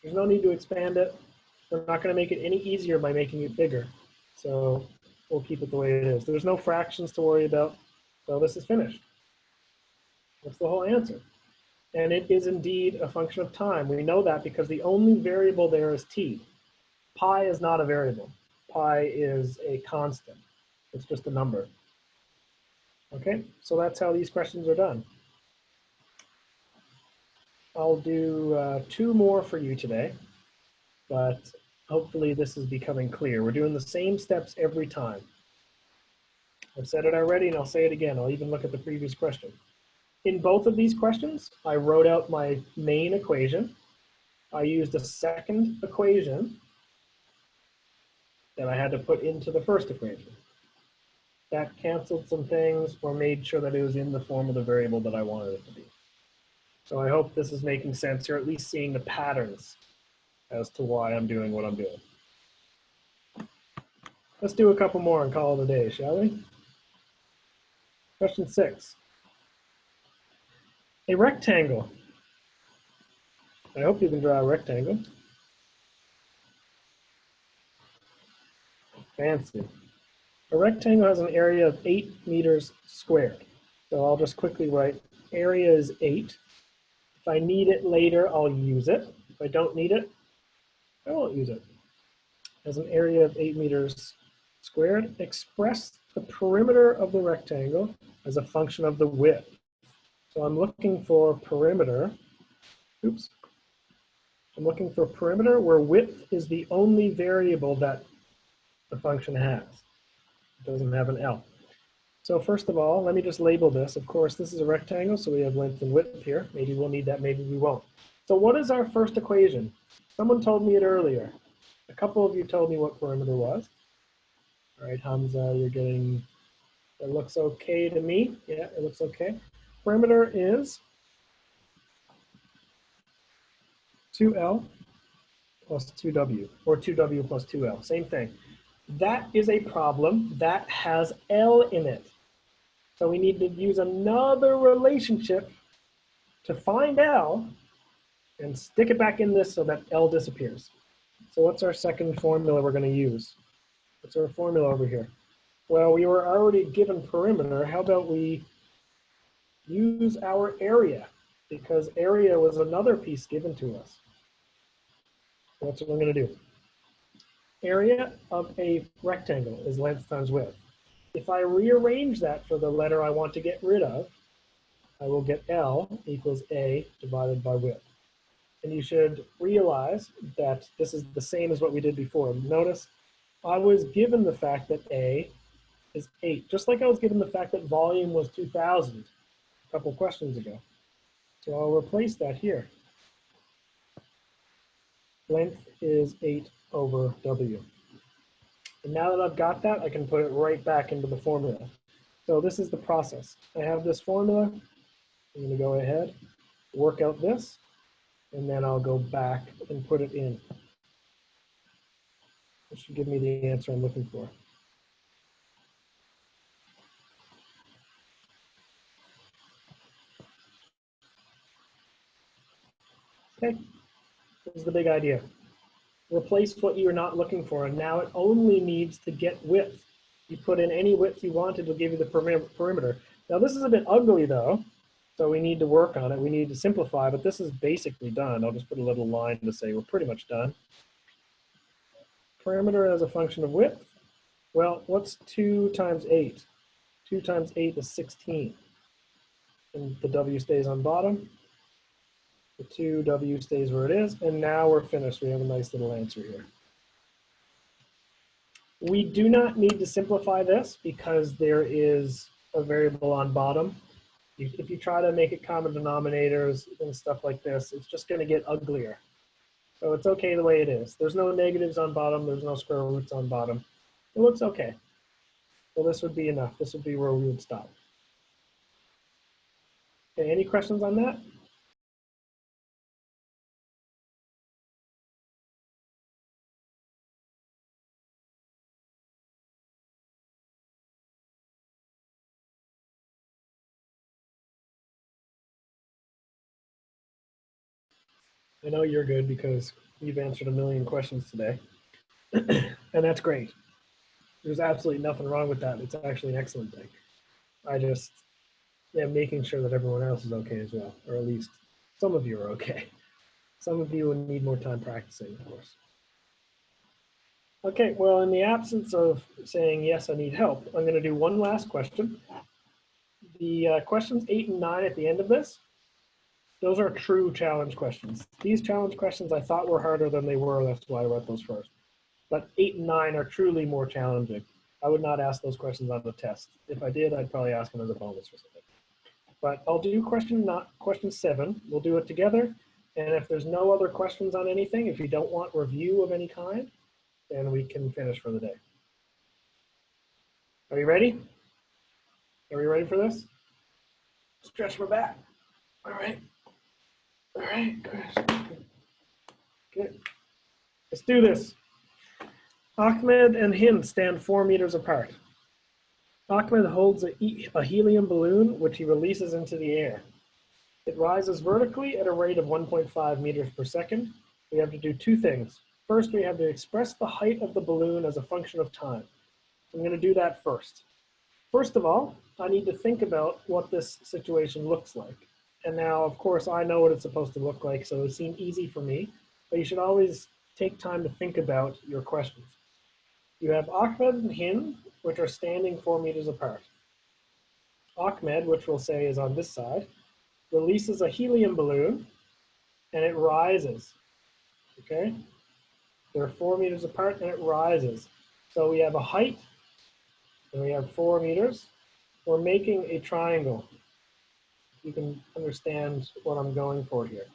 There's no need to expand it. We're not going to make it any easier by making it bigger. So we'll keep it the way it is. There's no fractions to worry about. So this is finished. That's the whole answer. And it is indeed a function of time. We know that because the only variable there is t. Pi is not a variable. Pi is a constant. It's just a number. Okay, so that's how these questions are done. I'll do 2 more for you today, but hopefully this is becoming clear. We're doing the same steps every time. I've said it already and I'll say it again. I'll even look at the previous question. In both of these questions, I wrote out my main equation. I used a second equation that I had to put into the first equation. That canceled some things or made sure that it was in the form of the variable that I wanted it to be. So I hope this is making sense. You're at least seeing the patterns as to why I'm doing what I'm doing. Let's do a couple more and call it a day, shall we? Question 6. A rectangle. I hope you can draw a rectangle. Fancy. A rectangle has an area of 8 meters squared. So I'll just quickly write area is 8. If I need it later, I'll use it. If I don't need it, I won't use it. It has an area of 8 meters squared. Express the perimeter of the rectangle as a function of the width. So I'm looking for perimeter. Oops. I'm looking for perimeter where width is the only variable that the function has. It doesn't have an L. So first of all, let me just label this. Of course, this is a rectangle, so we have length and width here. Maybe we'll need that, maybe we won't. So what is our first equation? Someone told me it earlier. A couple of you told me what perimeter was. All right, Hamza, you're getting, it looks okay to me. Yeah, it looks okay. Perimeter is 2L plus 2W, or 2W plus 2L, same thing. That is a problem that has L in it. So we need to use another relationship to find L and stick it back in this so that L disappears. So what's our second formula we're going to use? What's our formula over here? Well, we were already given perimeter. How about we use our area? Because area was another piece given to us. So that's what I'm going to do. Area of a rectangle is length times width. If I rearrange that for the letter I want to get rid of, I will get L equals A divided by width. And you should realize that this is the same as what we did before. Notice I was given the fact that A is 8, just like I was given the fact that volume was 2,000 a couple questions ago. So I'll replace that here. Length is 8 over W. And now that I've got that, I can put it right back into the formula. So this is the process. I have this formula. I'm going to go ahead, work out this, and then I'll go back and put it in. It should give me the answer I'm looking for. Okay, this is the big idea. Replace what you're not looking for, and now it only needs to get width. You put in any width you want, it'll give you the perimeter. Now this is a bit ugly though, so we need to work on it. We need to simplify, but this is basically done. I'll just put a little line to say we're pretty much done. Parameter as a function of width. Well, what's 2 times 8? 2 times 8 is 16. And the W stays on bottom. The 2W stays where it is. And now we're finished. We have a nice little answer here. We do not need to simplify this because there is a variable on bottom. If you try to make it common denominators and stuff like this, it's just going to get uglier. So it's okay the way it is. There's no negatives on bottom. There's no square roots on bottom. It looks okay. So this would be enough. This would be where we would stop. Okay, any questions on that? I know you're good because you've answered a million questions today. And that's great. There's absolutely nothing wrong with that. It's actually an excellent thing. I just am making sure that everyone else is okay as well, or at least some of you are okay. Some of you will need more time practicing, of course. Okay, well, in the absence of saying, yes, I need help, I'm going to do one last question. The questions 8 and 9 at the end of this, those are true challenge questions. These challenge questions I thought were harder than they were. That's why I wrote those first. But 8 and 9 are truly more challenging. I would not ask those questions on the test. If I did, I'd probably ask them as a bonus or something. But I'll do question 7. We'll do it together. And if there's no other questions on anything, if you don't want review of any kind, then we can finish for the day. Are you ready? Are we ready for this? Stretch my back. All right. All right, good. Good. Let's do this. Ahmed and Hind stand 4 meters apart. Ahmed holds a helium balloon, which he releases into the air. It rises vertically at a rate of 1.5 meters per second. We have to do 2 things. First, we have to express the height of the balloon as a function of time. I'm going to do that first. First of all, I need to think about what this situation looks like. And now, of course, I know what it's supposed to look like, so it seemed easy for me. But you should always take time to think about your questions. You have Ahmed and Hind, which are standing 4 meters apart. Ahmed, which we'll say is on this side, releases a helium balloon, and it rises. Okay? They're 4 meters apart, and it rises. So we have a height, and we have 4 meters. We're making a triangle. You can understand what I'm going for here.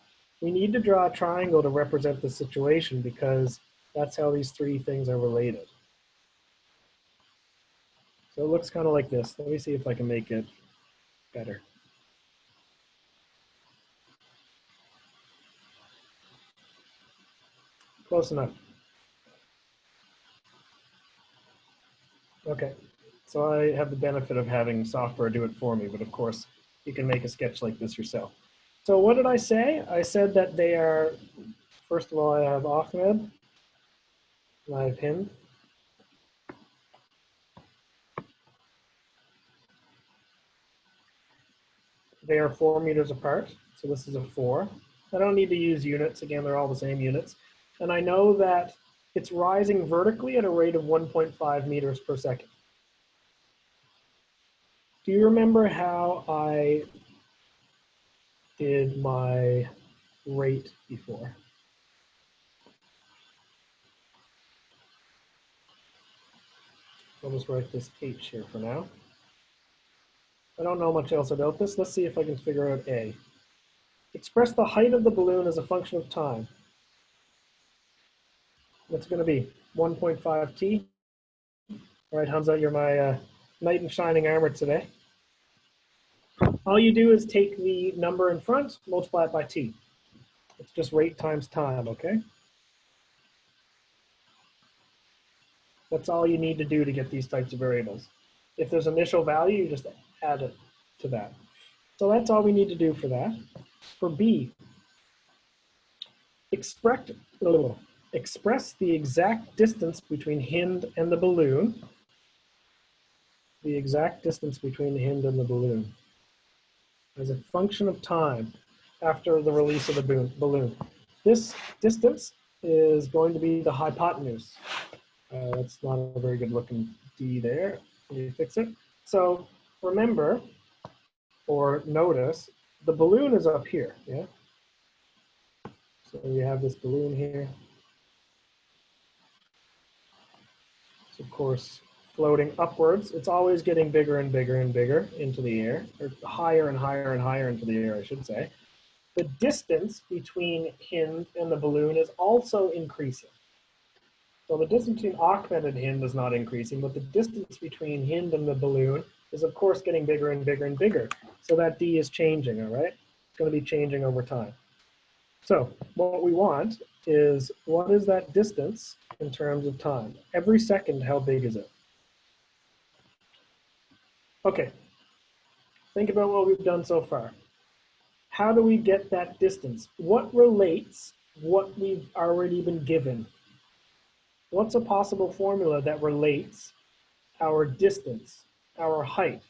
We need to draw a triangle to represent the situation because that's how these 3 things are related. So it looks kind of like this. Let me see if I can make it better. Close enough. Okay, so I have the benefit of having software do it for me, but of course you can make a sketch like this yourself. So what did I say? I said that they are, first of all, I have Ahmed, and I have Hind. They are 4 meters apart, so this is a 4. I don't need to use units. Again, they're all the same units. And I know that it's rising vertically at a rate of 1.5 meters per second. Do you remember how I did my rate before? I'll just write this H here for now. I don't know much else about this. Let's see if I can figure out A. Express the height of the balloon as a function of time. What's it going to be? 1.5 t. All right, Hamza, you're my knight in shining armor today. All you do is take the number in front, multiply it by t. It's just rate times time, okay? That's all you need to do to get these types of variables. If there's initial value, you just add it to that. So that's all we need to do for that. For B, express the exact distance between Hind and the balloon. the exact distance between the hind and the balloon as a function of time after the release of the balloon. This distance is going to be the hypotenuse. That's not a very good looking D there. Can you fix it? So remember, or notice, the balloon is up here, yeah? So we have this balloon here. It's of course floating upwards. It's always getting bigger and bigger and bigger into the air, or higher and higher and higher into the air, I should say. The distance between hind and the balloon is also increasing. So the distance between Ahmed and hind is not increasing, but the distance between hind and the balloon is of course getting bigger and bigger and bigger. So that D is changing, all right? It's going to be changing over time. So what we want is, what is that distance in terms of time? Every second, how big is it? Okay, think about what we've done so far. How do we get that distance? What relates what we've already been given? What's a possible formula that relates our distance, our height,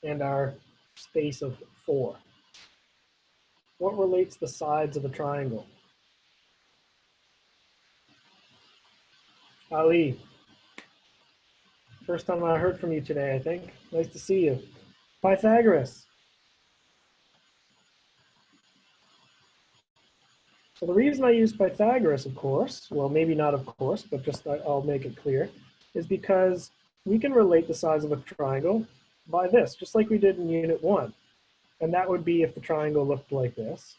and our space of 4? What relates the sides of a triangle? Ali, first time I heard from you today, I think. Nice to see you. Pythagoras. So the reason I use Pythagoras, of course, well, maybe not of course, but just I'll make it clear, is because we can relate the size of a triangle by this, just like we did in Unit 1. And that would be if the triangle looked like this,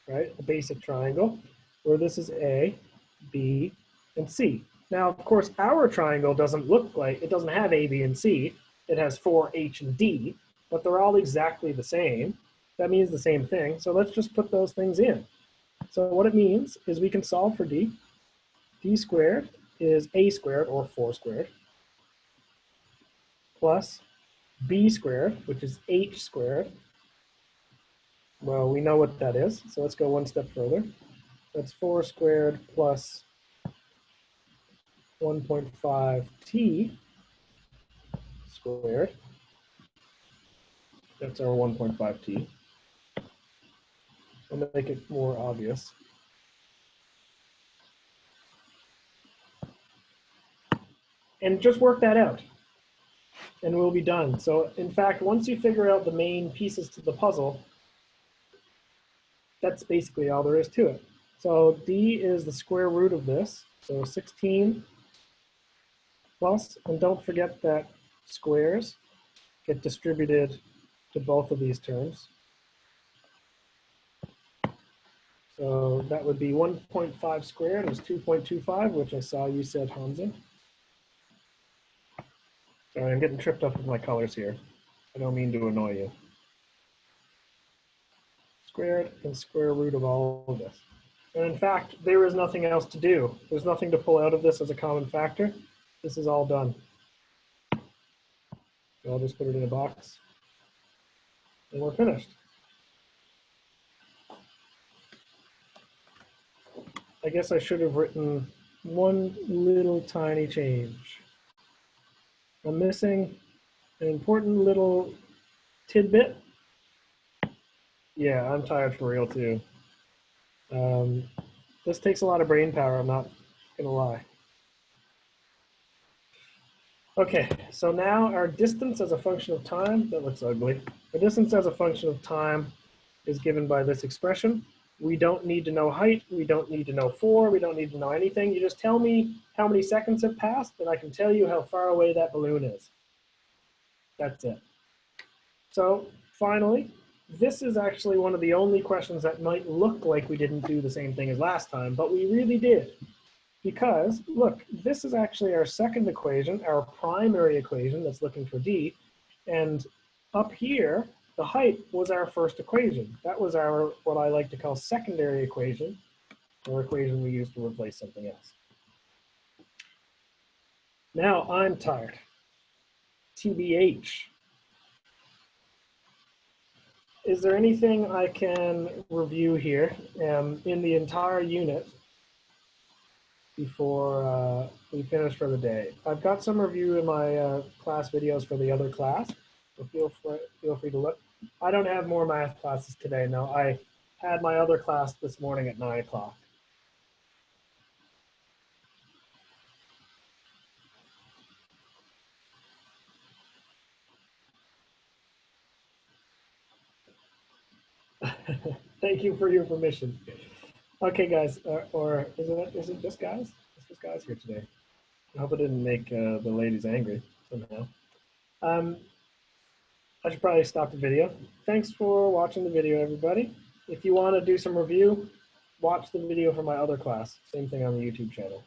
right? A basic triangle, where this is A, B, and C. Now, of course, our triangle doesn't look like, it doesn't have A, B, and C. It has 4, H, and D, but they're all exactly the same. That means the same thing. So let's just put those things in. So what it means is we can solve for D. D squared is A squared, or 4 squared, plus B squared, which is H squared. Well, we know what that is, so let's go one step further. That's 4 squared plus 1.5t squared. That's our 1.5t. I'll make it more obvious. And just work that out, and we'll be done. So in fact, once you figure out the main pieces to the puzzle, that's basically all there is to it. So D is the square root of this, so 16 plus, and don't forget that squares get distributed to both of these terms. So that would be 1.5 squared is 2.25, which I saw you said, Hamza. Sorry, I'm getting tripped up with my colors here. I don't mean to annoy you. Squared and square root of all of this. And in fact, there is nothing else to do. There's nothing to pull out of this as a common factor. This is all done. So I'll just put it in a box, and we're finished. I guess I should have written one little tiny change. I'm missing an important little tidbit. Yeah, I'm tired for real too. This takes a lot of brain power, I'm not gonna lie. Okay, so now our distance as a function of time, that looks ugly. The distance as a function of time is given by this expression. We don't need to know height, we don't need to know 4, we don't need to know anything. You just tell me how many seconds have passed, and I can tell you how far away that balloon is. That's it. So finally, this is actually one of the only questions that might look like we didn't do the same thing as last time, but we really did. Because, look, this is actually our second equation, our primary equation that's looking for D. And up here, the height was our first equation. That was our, what I like to call secondary equation, or equation we used to replace something else. Now I'm tired. TBH. Is there anything I can review here in the entire unit before we finish for the day. I've got some review in my class videos for the other class, so feel free to look. I don't have more math classes today. No, I had my other class this morning at 9 o'clock. Thank you for your permission. Okay, guys, or is it just guys? It's just guys here today. I hope I didn't make the ladies angry somehow. Um, I should probably stop the video. Thanks for watching the video, everybody. If you want to do some review, watch the video from my other class. Same thing on the YouTube channel.